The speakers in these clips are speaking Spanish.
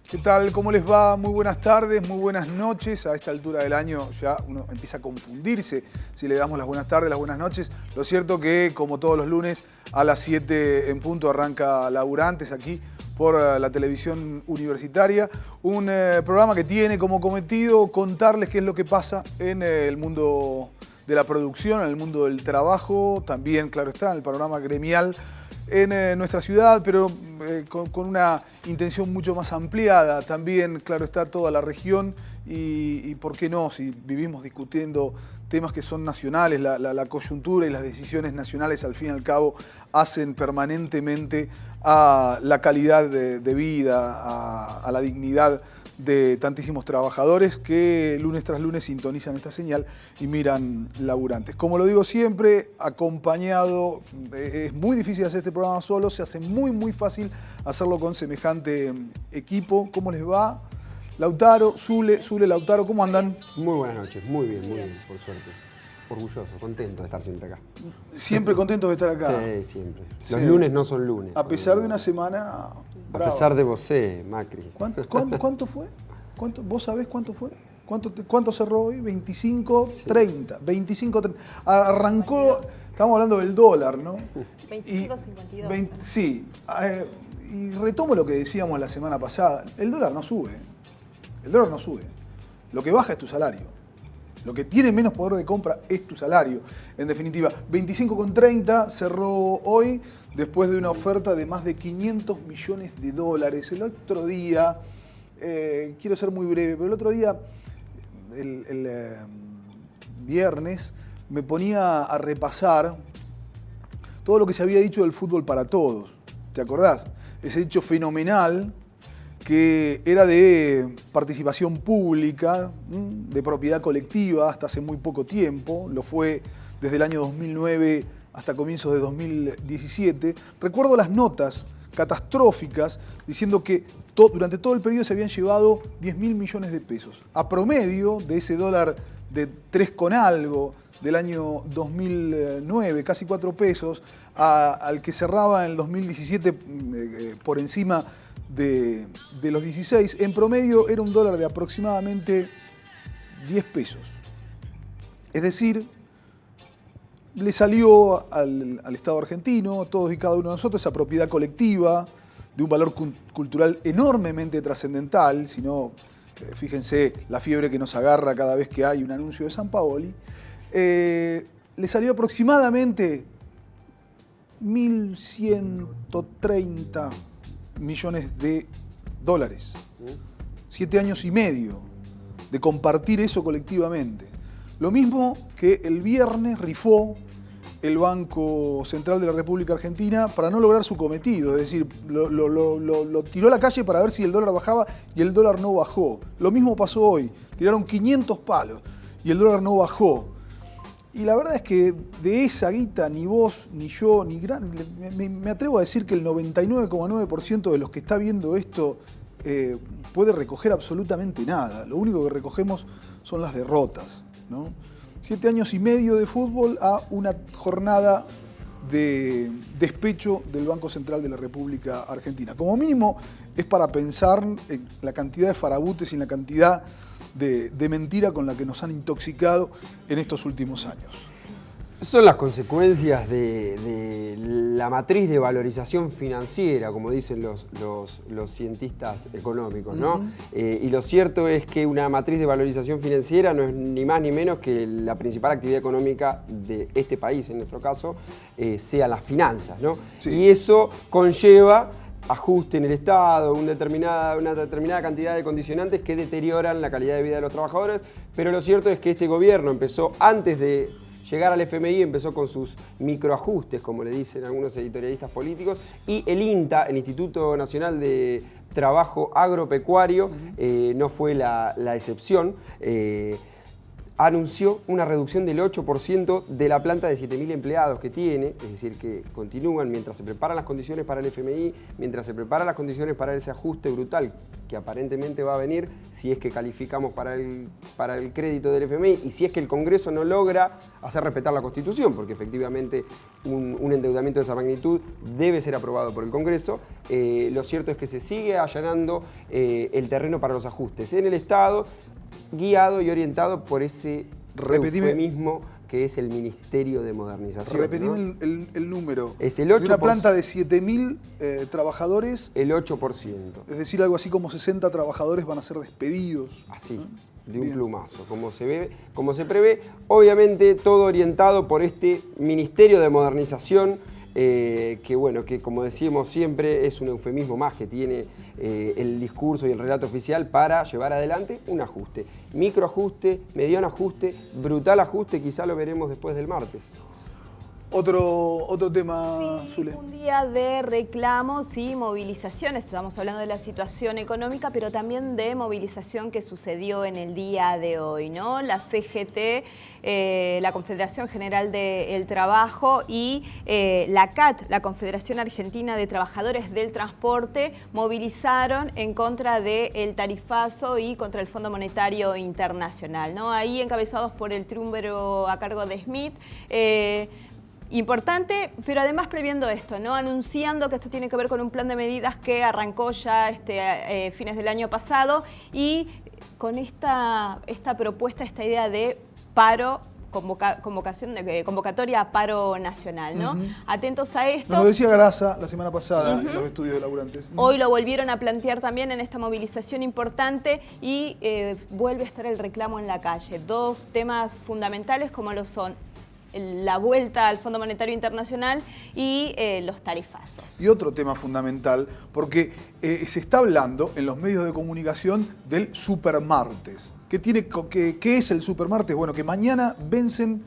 ¿Qué tal? ¿Cómo les va? Muy buenas tardes, muy buenas noches. A esta altura del año ya uno empieza a confundirse si le damos las buenas tardes, las buenas noches. Lo cierto que, como todos los lunes, a las 7 en punto arranca Laburantes aquí por la televisión universitaria. Un programa que tiene como cometido contarles qué es lo que pasa en el mundo de la producción, en el mundo del trabajo, también, claro está, en el panorama gremial en nuestra ciudad, pero con una intención mucho más ampliada. También, claro está, toda la región y ¿por qué no? Si vivimos discutiendo temas que son nacionales, la coyuntura y las decisiones nacionales al fin y al cabo hacen permanentemente a la calidad de vida, a la dignidad de tantísimos trabajadores que lunes tras lunes sintonizan esta señal y miran Laburantes. Como lo digo siempre, acompañado, es muy difícil hacer este programa solo, se hace muy fácil hacerlo con semejante equipo. ¿Cómo les va? Lautaro, Zule, Lautaro, ¿cómo andan? Muy buenas noches, muy bien, por suerte. Orgulloso, contento de estar siempre acá. Siempre contentos de estar acá. Sí, siempre. Los lunes no son lunes. A pesar de una semana brava. A pesar de vos, Macri. ¿Cuánto fue? ¿Vos sabés cuánto fue? ¿Cuánto cerró hoy? 25, sí. 30. 25, 30. Arrancó, estamos hablando del dólar, ¿no? 25.52. Sí. Y retomo lo que decíamos la semana pasada. El dólar no sube. El dólar no sube. Lo que baja es tu salario. Lo que tiene menos poder de compra es tu salario. En definitiva, 25,30 cerró hoy después de una oferta de más de 500 millones de dólares. El otro día, quiero ser muy breve, pero el otro día, el viernes, me ponía a repasar todo lo que se había dicho del fútbol para todos. ¿Te acordás? Ese hecho fenomenal que era de participación pública, de propiedad colectiva hasta hace muy poco tiempo, lo fue desde el año 2009 hasta comienzos de 2017. Recuerdo las notas catastróficas diciendo que durante todo el periodo se habían llevado 10.000 millones de pesos. A promedio de ese dólar de 3 con algo del año 2009, casi 4 pesos, al que cerraba en el 2017 por encima de los 16, en promedio era un dólar de aproximadamente 10 pesos. Es decir, le salió al Estado argentino, a todos y cada uno de nosotros, esa propiedad colectiva de un valor cultural enormemente trascendental. Si no, fíjense la fiebre que nos agarra cada vez que hay un anuncio de San Paoli. Le salió aproximadamente 1.130 millones de dólares. 7 años y medio de compartir eso colectivamente. Lo mismo que el viernes rifó el Banco Central de la República Argentina para no lograr su cometido. Es decir, lo tiró a la calle para ver si el dólar bajaba y el dólar no bajó. Lo mismo pasó hoy. Tiraron 500 palos y el dólar no bajó. Y la verdad es que de esa guita ni vos, ni yo, ni me atrevo a decir que el 99,9% de los que está viendo esto puede recoger absolutamente nada. Lo único que recogemos son las derrotas, ¿no? 7 años y medio de fútbol a una jornada de despecho del Banco Central de la República Argentina. Como mínimo es para pensar en la cantidad de farabutes y en la cantidad de mentira con la que nos han intoxicado en estos últimos años. Son las consecuencias de la matriz de valorización financiera, como dicen los cientistas económicos, ¿no? Y lo cierto es que una matriz de valorización financiera no es ni más ni menos que la principal actividad económica de este país, en nuestro caso, sea las finanzas, ¿no? Sí. Y eso conlleva ajuste en el Estado, una determinada cantidad de condicionantes que deterioran la calidad de vida de los trabajadores, pero lo cierto es que este gobierno empezó antes de llegar al FMI, empezó con sus microajustes, como le dicen algunos editorialistas políticos, y el INTA, el Instituto Nacional de Trabajo Agropecuario, no fue la excepción. Anunció una reducción del 8% de la planta de 7.000 empleados que tiene, es decir, que continúan mientras se preparan las condiciones para el FMI, mientras se preparan las condiciones para ese ajuste brutal que aparentemente va a venir si es que calificamos para el crédito del FMI y si es que el Congreso no logra hacer respetar la Constitución, porque efectivamente un endeudamiento de esa magnitud debe ser aprobado por el Congreso. Lo cierto es que se sigue allanando el terreno para los ajustes en el Estado, guiado y orientado por ese eufemismo que es el Ministerio de Modernización. Repetime, ¿no? el número. Es el 8%. De una planta de 7.000 trabajadores. El 8%. Es decir, algo así como 60 trabajadores van a ser despedidos. Así, de un plumazo, como se prevé. Obviamente todo orientado por este Ministerio de Modernización, que bueno, que como decimos siempre es un eufemismo más que tiene el discurso y el relato oficial para llevar adelante un ajuste. Microajuste, mediano ajuste, brutal ajuste, quizá lo veremos después del martes. Otro tema, sí, Zule. Un día de reclamos y movilizaciones. Estamos hablando de la situación económica, pero también de movilización que sucedió en el día de hoy, ¿no? La CGT, la Confederación General del Trabajo y la CAT, la Confederación Argentina de Trabajadores del Transporte, movilizaron en contra del tarifazo y contra el Fondo Monetario Internacional, ¿no? Ahí encabezados por el triunviro a cargo de Smith. Importante, pero además previendo esto, ¿no? Anunciando que esto tiene que ver con un plan de medidas que arrancó ya fines del año pasado y con esta propuesta, esta idea de paro, convocatoria a paro nacional, ¿no? Atentos a esto. Nos lo decía Grasa la semana pasada en los estudios de laburantes. Hoy lo volvieron a plantear también en esta movilización importante y vuelve a estar el reclamo en la calle. Dos temas fundamentales como lo son la vuelta al Fondo Monetario Internacional y los tarifazos. Y otro tema fundamental, porque se está hablando en los medios de comunicación del supermartes. ¿Qué es el supermartes? Bueno, que mañana vencen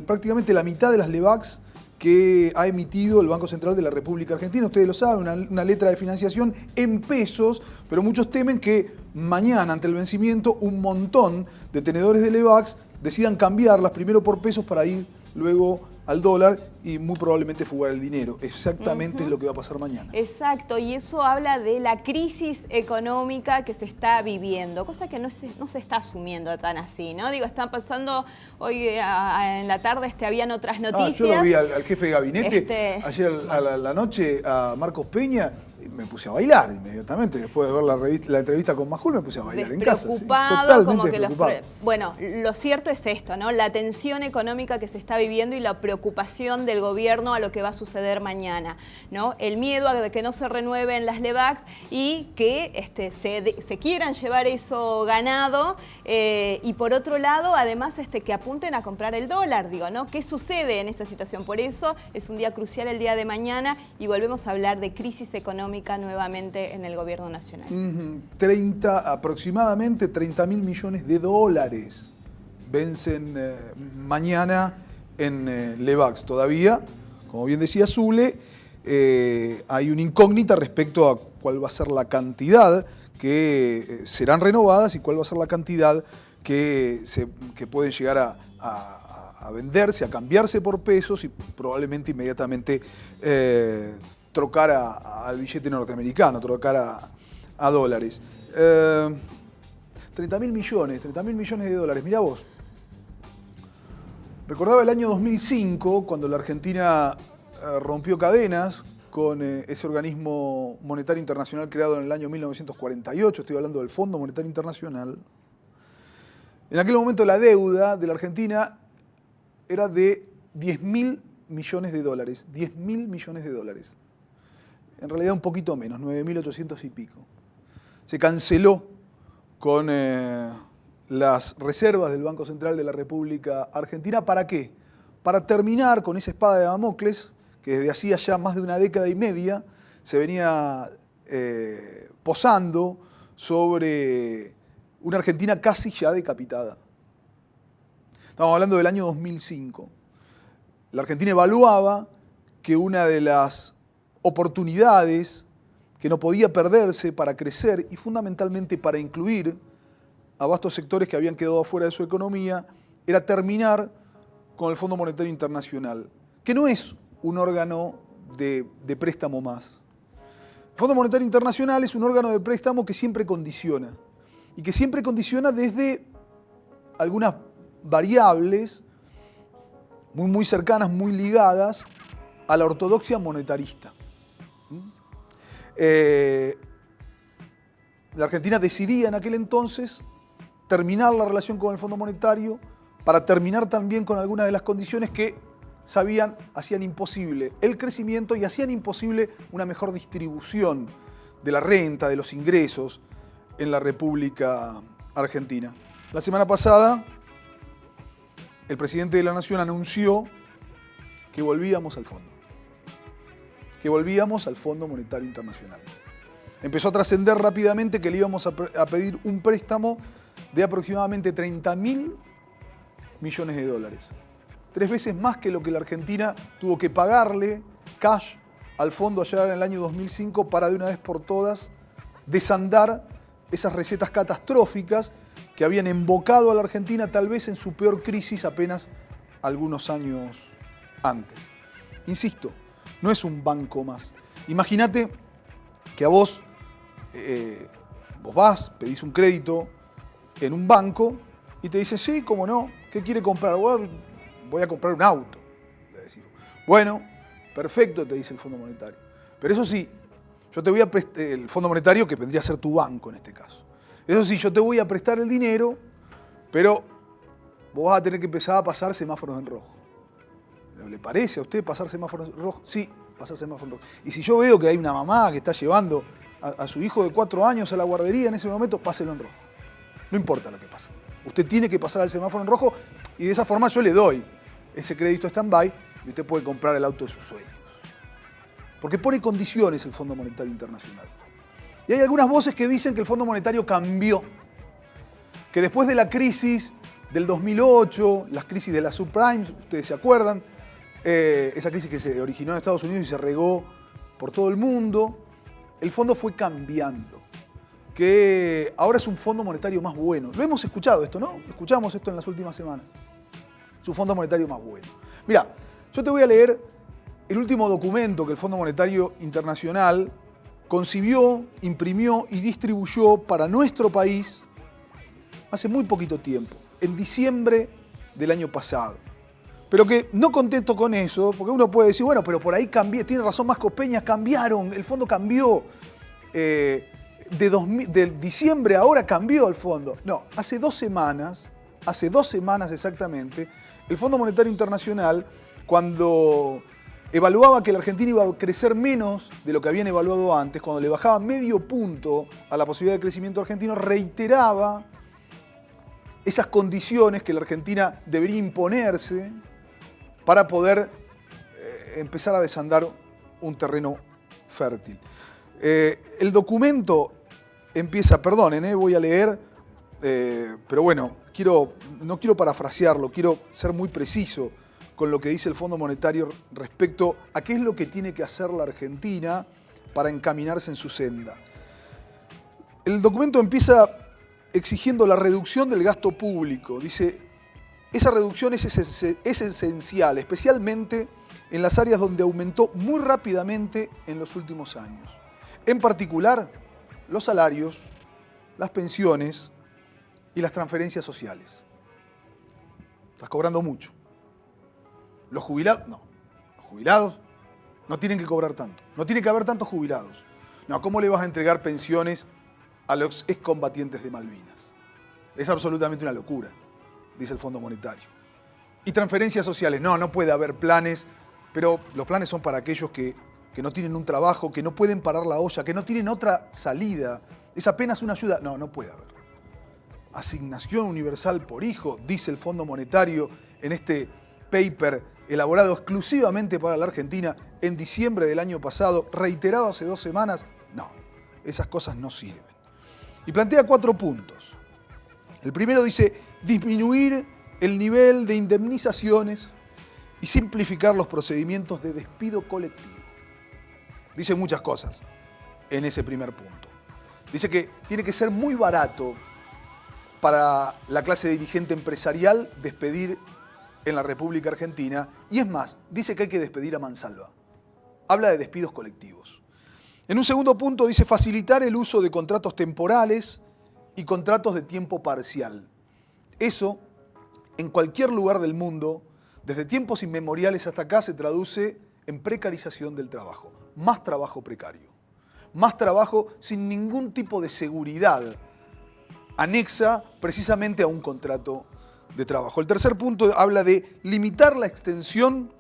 prácticamente la mitad de las LEBACs que ha emitido el Banco Central de la República Argentina. Ustedes lo saben, una letra de financiación en pesos, pero muchos temen que mañana, ante el vencimiento, un montón de tenedores de LEBACs decidan cambiarlas primero por pesos para ir luego al dólar y muy probablemente fugar el dinero. Exactamente es lo que va a pasar mañana. Exacto, y eso habla de la crisis económica que se está viviendo, cosa que no se está asumiendo tan así, ¿no? Digo, están pasando hoy en la tarde, habían otras noticias. Yo lo vi al jefe de gabinete ayer a la noche, a Marcos Peña, y me puse a bailar inmediatamente. Después de ver la entrevista con Majul, me puse a bailar en casa. Despreocupado, como que bueno, lo cierto es esto, ¿no? La tensión económica que se está viviendo y la preocupación del gobierno a lo que va a suceder mañana, ¿no? El miedo a que no se renueven las LEBACs y que se quieran llevar eso ganado y por otro lado, además, que apunten a comprar el dólar, digo, ¿no? ¿Qué sucede en esa situación? Por eso es un día crucial el día de mañana y volvemos a hablar de crisis económica nuevamente en el gobierno nacional. Aproximadamente 30.000 millones de dólares vencen mañana en LEBACs. Todavía, como bien decía Zule, hay una incógnita respecto a cuál va a ser la cantidad que serán renovadas y cuál va a ser la cantidad que pueden llegar a venderse, a cambiarse por pesos y probablemente inmediatamente trocar al billete norteamericano, trocar a dólares. 30.000 millones de dólares, mirá vos. Recordaba el año 2005, cuando la Argentina rompió cadenas con ese organismo monetario internacional creado en el año 1948, estoy hablando del Fondo Monetario Internacional. En aquel momento la deuda de la Argentina era de 10.000 millones de dólares. 10.000 millones de dólares. En realidad un poquito menos, 9.800 y pico. Se canceló con las reservas del Banco Central de la República Argentina. ¿Para qué? Para terminar con esa espada de Damocles que desde hacía ya más de una década y media se venía posando sobre una Argentina casi ya decapitada. Estamos hablando del año 2005. La Argentina evaluaba que una de las oportunidades que no podía perderse para crecer y fundamentalmente para incluir a vastos sectores que habían quedado afuera de su economía era terminar con el Fondo Monetario Internacional, que no es un órgano de préstamo más. El Fondo Monetario Internacional es un órgano de préstamo que siempre condiciona. Y que siempre condiciona desde algunas variables muy cercanas, muy ligadas a la ortodoxia monetarista. La Argentina decidía en aquel entonces terminar la relación con el Fondo Monetario para terminar también con algunas de las condiciones que hacían imposible el crecimiento y hacían imposible una mejor distribución de la renta, de los ingresos en la República Argentina. La semana pasada, el presidente de la Nación anunció que volvíamos al fondo, que volvíamos al Fondo Monetario Internacional. Empezó a trascender rápidamente que le íbamos a pedir un préstamo de aproximadamente 30.000 millones de dólares. 3 veces más que lo que la Argentina tuvo que pagarle cash al fondo allá en el año 2005 para de una vez por todas desandar esas recetas catastróficas que habían embocado a la Argentina tal vez en su peor crisis apenas algunos años antes. Insisto, no es un banco más. Imagínate que a vos vas, pedís un crédito en un banco y te dicen, sí, cómo no, ¿qué quiere comprar? Voy a comprar un auto. Bueno, perfecto, te dice el Fondo Monetario. Pero eso sí, yo te voy a prestar, el Fondo Monetario, que vendría a ser tu banco en este caso. Eso sí, yo te voy a prestar el dinero, pero vos vas a tener que empezar a pasar semáforos en rojo. ¿Le parece a usted pasar semáforos en rojo? Sí, pasar semáforos en rojo. Y si yo veo que hay una mamá que está llevando a su hijo de 4 años a la guardería en ese momento, páselo en rojo. No importa lo que pase. Usted tiene que pasar el semáforo en rojo y de esa forma yo le doy ese crédito stand-by y usted puede comprar el auto de sus sueños. Porque pone condiciones el Fondo Monetario Internacional. Y hay algunas voces que dicen que el Fondo Monetario cambió. Que después de la crisis del 2008, las crisis de las subprimes, ustedes se acuerdan, esa crisis que se originó en Estados Unidos y se regó por todo el mundo, el fondo fue cambiando. Que ahora es un Fondo Monetario más bueno. Lo hemos escuchado esto, ¿no? Escuchamos esto en las últimas semanas. Es un Fondo Monetario más bueno. Mirá, yo te voy a leer el último documento que el Fondo Monetario Internacional concibió, imprimió y distribuyó para nuestro país hace muy poquito tiempo, en diciembre del año pasado. Pero que no contento con eso, porque uno puede decir, bueno, pero por ahí cambié, tiene razón Masco Peña, cambiaron, el fondo cambió. De diciembre a ahora cambió el fondo. No, hace 2 semanas exactamente, el Fondo Monetario Internacional, cuando evaluaba que la Argentina iba a crecer menos de lo que habían evaluado antes, cuando le bajaba medio punto a la posibilidad de crecimiento argentino, reiteraba esas condiciones que la Argentina debería imponerse para poder empezar a desandar un terreno fértil. El documento empieza, perdonen, voy a leer, pero bueno, no quiero parafrasearlo, quiero ser muy preciso con lo que dice el Fondo Monetario respecto a qué es lo que tiene que hacer la Argentina para encaminarse en su senda. El documento empieza exigiendo la reducción del gasto público. Dice, esa reducción es esencial, especialmente en las áreas donde aumentó muy rápidamente en los últimos años. En particular, los salarios, las pensiones y las transferencias sociales. Estás cobrando mucho. Los jubilados, no. Los jubilados no tienen que cobrar tanto. No tiene que haber tantos jubilados. No, ¿cómo le vas a entregar pensiones a los excombatientes de Malvinas? Es absolutamente una locura, dice el Fondo Monetario. Y transferencias sociales, no puede haber planes, pero los planes son para aquellos que no tienen un trabajo, que no pueden parar la olla, que no tienen otra salida. Es apenas una ayuda. No puede haber. Asignación universal por hijo, dice el Fondo Monetario en este paper elaborado exclusivamente para la Argentina en diciembre del año pasado, reiterado hace 2 semanas. No, esas cosas no sirven. Y plantea 4 puntos. El primero dice disminuir el nivel de indemnizaciones y simplificar los procedimientos de despido colectivo. Dice muchas cosas en ese primer punto. Dice que tiene que ser muy barato para la clase dirigente empresarial despedir en la República Argentina. Y es más, dice que hay que despedir a mansalva. Habla de despidos colectivos. En un segundo punto dice facilitar el uso de contratos temporales y contratos de tiempo parcial. Eso, en cualquier lugar del mundo, desde tiempos inmemoriales hasta acá, se traduce en precarización del trabajo. Más trabajo precario. Más trabajo sin ningún tipo de seguridad anexa precisamente a un contrato de trabajo. El tercer punto habla de limitar la extensión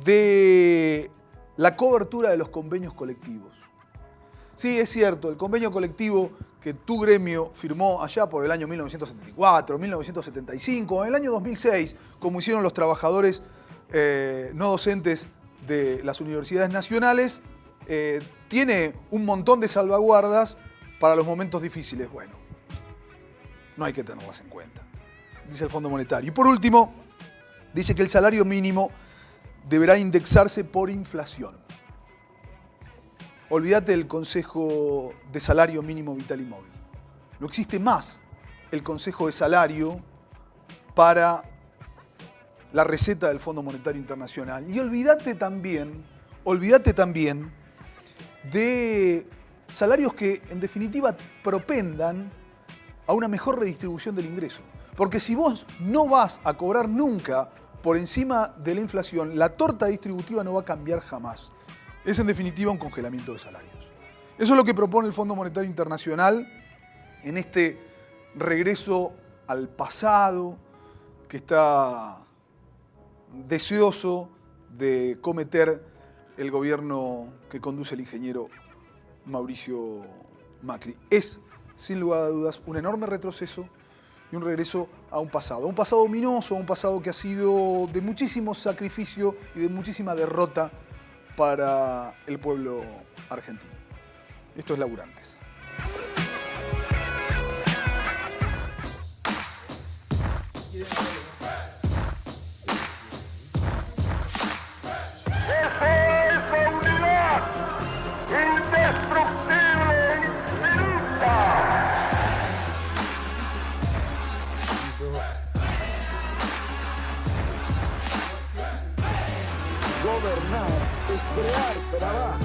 de la cobertura de los convenios colectivos. Sí, es cierto, el convenio colectivo que tu gremio firmó allá por el año 1974, 1975, en el año 2006, como hicieron los trabajadores no docentes de las universidades nacionales, tiene un montón de salvaguardas para los momentos difíciles. Bueno, no hay que tenerlas en cuenta, dice el Fondo Monetario. Y por último, dice que el salario mínimo deberá indexarse por inflación. Olvídate del Consejo de Salario Mínimo Vital y Móvil. No existe más el Consejo de Salario para la receta del Fondo Monetario Internacional. Y olvídate también de salarios que en definitiva propendan a una mejor redistribución del ingreso. Porque si vos no vas a cobrar nunca por encima de la inflación, la torta distributiva no va a cambiar jamás. Es en definitiva un congelamiento de salarios. Eso es lo que propone el Fondo Monetario Internacional en este regreso al pasado que está deseoso de cometer el gobierno que conduce el ingeniero Mauricio Macri. Es, sin lugar a dudas, un enorme retroceso y un regreso a un pasado ominoso, a un pasado que ha sido de muchísimo sacrificio y de muchísima derrota para el pueblo argentino. Esto es Laburantes. Gobernar es crear trabajo.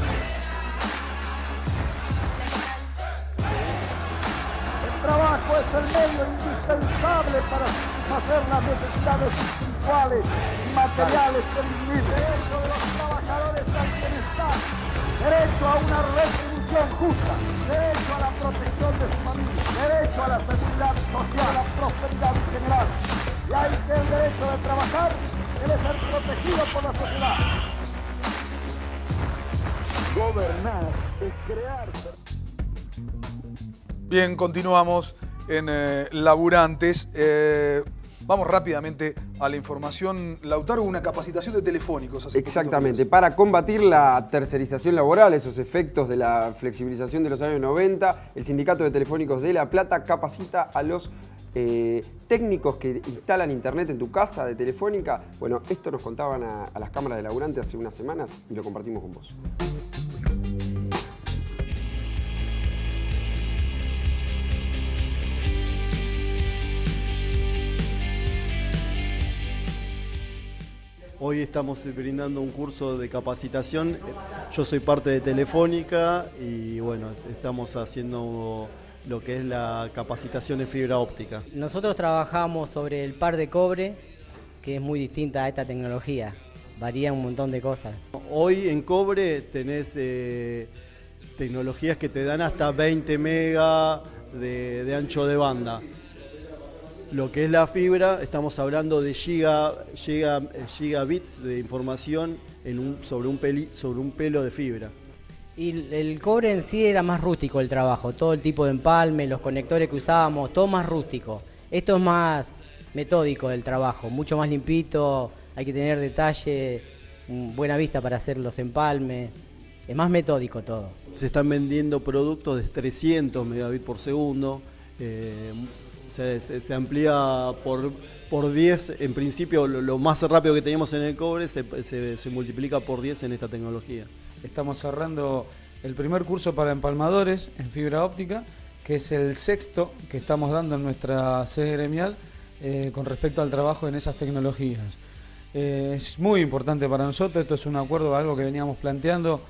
El trabajo es el medio indispensable para satisfacer las necesidades espirituales y materiales del individuo. Derecho de los trabajadores al bienestar, derecho a una retribución justa, derecho a la protección de su familia, derecho a la seguridad social, a la prosperidad en general. Y hay que el derecho de trabajar debe ser protegido por la sociedad. Gobernar es crear. Bien, continuamos en Laburantes. Vamos rápidamente a la información. Lautaro, una capacitación de telefónicos. Exactamente, para combatir la tercerización laboral, esos efectos de la flexibilización de los años 90, el Sindicato de Telefónicos de La Plata capacita a los técnicos que instalan internet en tu casa de Telefónica. Bueno, esto nos contaban a las cámaras de Laburantes hace unas semanas y lo compartimos con vos. Hoy estamos brindando un curso de capacitación. Yo soy parte de Telefónica y bueno, estamos haciendo lo que es la capacitación en fibra óptica. Nosotros trabajamos sobre el par de cobre, que es muy distinta a esta tecnología. Varía un montón de cosas. Hoy en cobre tenés tecnologías que te dan hasta 20 megas de ancho de banda. Lo que es la fibra, estamos hablando de gigabits de información sobre un pelo de fibra. Y el cobre en sí era más rústico el trabajo, todo el tipo de empalme, los conectores que usábamos, todo más rústico. Esto es más metódico el trabajo, mucho más limpito, hay que tener detalle, buena vista para hacer los empalmes, es más metódico todo. Se están vendiendo productos de 300 megabits por segundo, se amplía por 10, en principio lo más rápido que teníamos en el cobre se multiplica por 10 en esta tecnología. Estamos cerrando el primer curso para empalmadores en fibra óptica, que es el sexto que estamos dando en nuestra sede gremial con respecto al trabajo en esas tecnologías. Es muy importante para nosotros, esto es un acuerdo, algo que veníamos planteando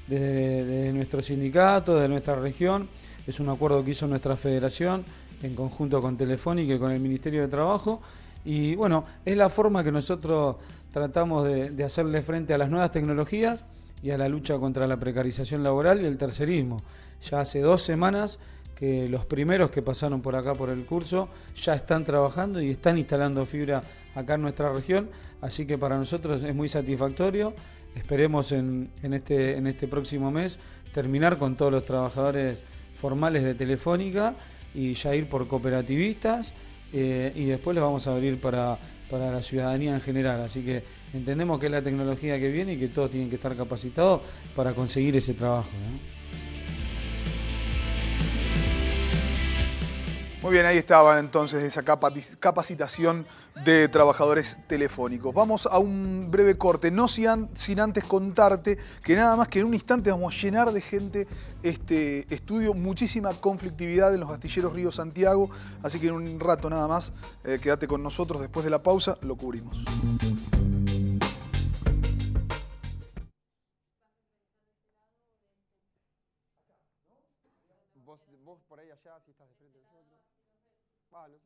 de nuestro sindicato, de nuestra región. Es un acuerdo que hizo nuestra federación en conjunto con Telefónica y con el Ministerio de Trabajo. Y bueno, es la forma que nosotros tratamos de hacerle frente a las nuevas tecnologías y a la lucha contra la precarización laboral y el tercerismo. Ya hace 2 semanas que los primeros que pasaron por acá por el curso ya están trabajando y están instalando fibra acá en nuestra región, así que para nosotros es muy satisfactorio. Esperemos en este próximo mes terminar con todos los trabajadores formales de Telefónica y ya ir por cooperativistas, y después les vamos a abrir para la ciudadanía en general, así que entendemos que es la tecnología que viene y que todos tienen que estar capacitados para conseguir ese trabajo, ¿no? Muy bien, ahí estaba entonces esa capacitación de trabajadores telefónicos. Vamos a un breve corte, no sin antes contarte que nada más que en un instante vamos a llenar de gente este estudio, muchísima conflictividad en los astilleros Río Santiago, así que en un rato nada más, quédate con nosotros después de la pausa, lo cubrimos. Vos por ahí allá, si estás de frente a nosotros. No sé.